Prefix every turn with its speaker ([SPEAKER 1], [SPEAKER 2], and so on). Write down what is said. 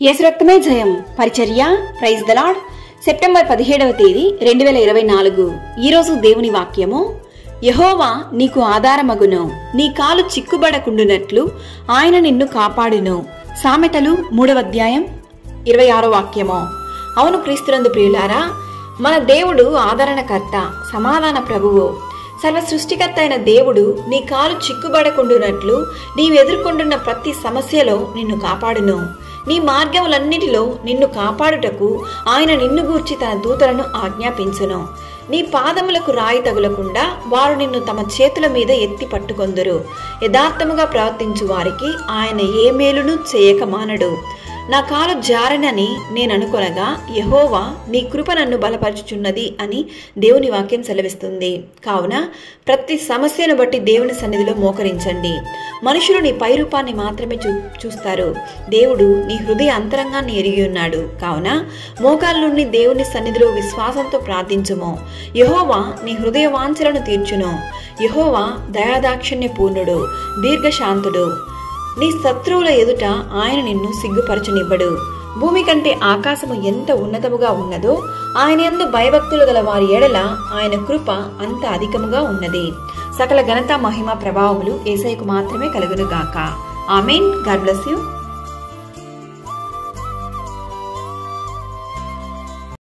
[SPEAKER 1] యేసు రక్తమే జయం పరిచర్య ప్రైజ్ ద లార్డ్. సెప్టెంబర్ 17వ తేదీ 2024. ఈరోజు దేవుని వాక్యము, యెహోవా నీకు ఆధారమగును, నీ కాలు చిక్కుబడకుండునట్లు ఆయన నిన్ను కాపాడును. సామెతలు 3వ అధ్యాయం 26వ వాక్యము. అవును క్రీస్తునందు ప్రియులారా, మన దేవుడు ఆదరణకర్త, సమాధాన ప్రభువు, సర్వ సృష్టికర్త అయిన దేవుడు నీ కాలు చిక్కుబడకుండునట్లు నీవు ఎదుర్కొంటున్న ప్రతి సమస్యలో నిన్ను కాపాడును. నీ మార్గములన్నిటిలో నిన్ను కాపాడుటకు ఆయన నిన్ను గూర్చి తన దూతలను ఆజ్ఞాపించును. నీ పాదములకు రాయి తగులకుండా వారు నిన్ను తమ చేతుల మీద ఎత్తి పట్టుకొందురు. యథార్థముగా ప్రవర్తించు వారికి ఆయన ఏ మేలును చేయక మానడు. నా కాలు జారనని నేననుకొనగా యెహోవా నీ కృప నన్ను బలపరుచుచున్నది అని దేవుని వాక్యం సెలవిస్తుంది. కావున ప్రతి సమస్యను బట్టి దేవుని సన్నిధిలో మోకరించండి. మనుషులు నీ పైరూపాన్ని మాత్రమే చూస్తారు. దేవుడు నీ హృదయ అంతరంగాన్ని ఎరిగి ఉన్నాడు. కావున మోకాళ్ళ నుండి దేవుని సన్నిధిలో విశ్వాసంతో ప్రార్థించుము. యెహోవా నీ హృదయ వాంఛలను తీర్చును. యెహోవా దయాదాక్షిణ్య పూర్ణుడు, దీర్ఘశాంతుడు. నీ శత్రువుల ఎదుట ఆయన నిన్ను సిగ్గుపరచనివ్వడు. భూమి కంటే ఆకాశము ఎంత ఉన్నతముగా ఉన్నదో ఆయన యందు భయభక్తులు గల వారి ఎడల ఆయన కృప అంత అధికముగా ఉన్నది. సకల ఘనత మహిమ ప్రభావములు యేసయ్యకు మాత్రమే కలుగును గాక. ఆమేన్. God bless you.